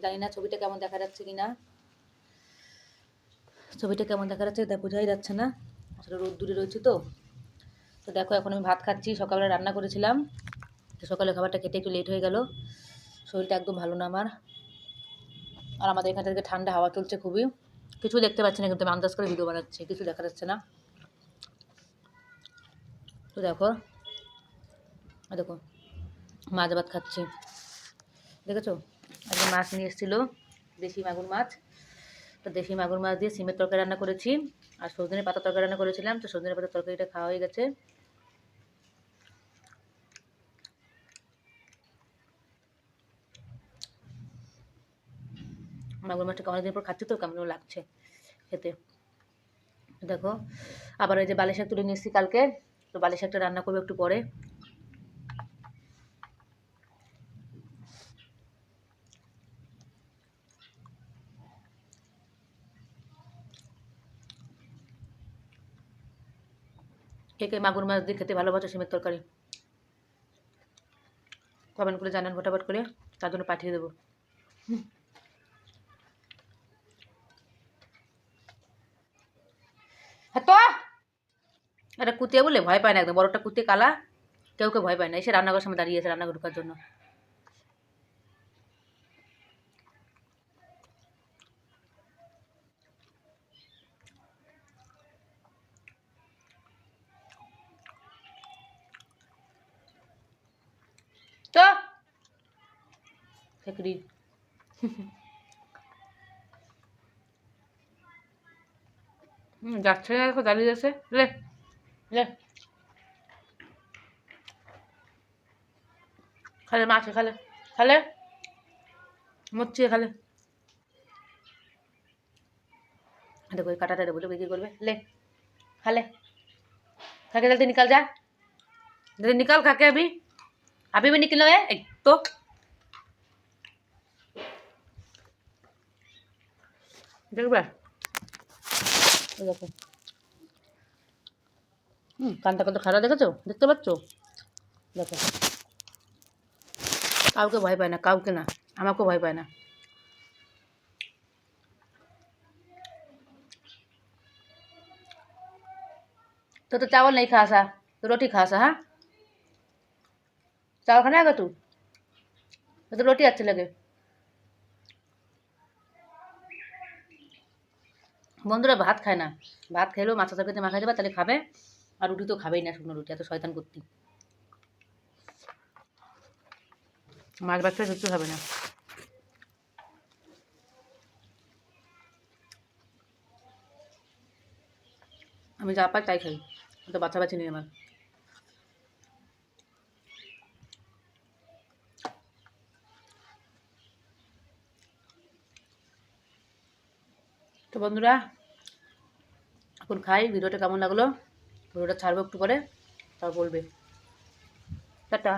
জানি না ছবিটা কেমন দেখা যাচ্ছে কি না, ছবিটা কেমন দেখা যাচ্ছে তা বোঝাই যাচ্ছে না, আসলে রোদ দূরে রয়েছে তো। তো দেখো এখন আমি ভাত খাচ্ছি, সকালবেলা রান্না করেছিলাম, তো সকালে খাবারটা খেতে একটু লেট হয়ে গেল, শরীরটা একদম ভালো না আমার। আর আমাদের এখান থেকে ঠান্ডা হাওয়া চলছে খুবই, কিছু দেখতে পাচ্ছি না, কিন্তু আমি আন্দাজ করে ভিডিও বানাচ্ছি, কিছু দেখা যাচ্ছে না। তো দেখো দেখো মাছ ভাত খাচ্ছি, দেখেছো? আজকে মাছ নিয়ে এসেছিলো, দেশি মাগুর মাছ। তো দেশি মাগুর মাছ দিয়ে সিমের তরকারি রান্না করেছি, আর সজনে পাতা তরকারি রান্না করেছিলাম, তো সজনে পাতা তরকারিটা খাওয়া হয়ে গেছে। মাগুর মাছটা অনেকদিন পর খাচ্ছি তো কেমন লাগছে খেতে। দেখো আবার এই যে বালি শাক তুলে নিয়ে এসেছি কালকে, তো বালি শাকটা রান্না করবো একটু পরে। কে কে মাগুর মাছ দিয়ে খেতে ভালোবাসো সিমের তরকারি, কমেন্ট করে জানান ফটাফট করে, তার জন্য পাঠিয়ে দেবো। হ্যাঁ তো এটা কুতিয়ে বলে ভয় পায় না, একদম বড়টা কুতিয়ে কালা, কেউ কেউ ভয় পায় না, এসে রান্নাঘরের সামনে দাঁড়িয়েছে রান্নাঘর ঢোকার জন্য। তো খেকড়ি যাচ্ছে না, দেখো দাঁড়িয়ে যাচ্ছে, লে লে খালে মাছ খালে খালে মরছে খালে। देखो ये काटा बोले बिक्री करबे ले खा ले, खा के जल्दी निकल जा, जल्दी निकल खा के, अभी अभी भी निकलो है एक तो দেখবে। দেখো কানটা কত খারাপ দেখেছো, দেখতে পাচ্ছ? দেখো কাউকে ভয় পায় না, কাউকে না, আমাকেও ভয় পায় না। तो चावल नहीं खा सा, तो रोटी खा सा। हाँ चावल खाने आएगा तू, तो रोटी अच्छी लगे। বন্ধুরা ভাত খায় না, ভাত খেলেও মাথা তরকারিতে মাখাই দেবে তাহলে খাবে, আর রুটি তো খাবেই না, শুকনো রুটি, এত শয়তান করতি, মাছ বাচ্চা কিছু খাবে না। আমি যা পাই তাই খাই, তো বাচ্চা বাচ্চি নেই আমার। তো বন্ধুরা এখন খাই, ভিডিওটা কেমন লাগলো, ভিডিওটা ছাড়বো একটু পরে, তারপর বলবে। টাটা।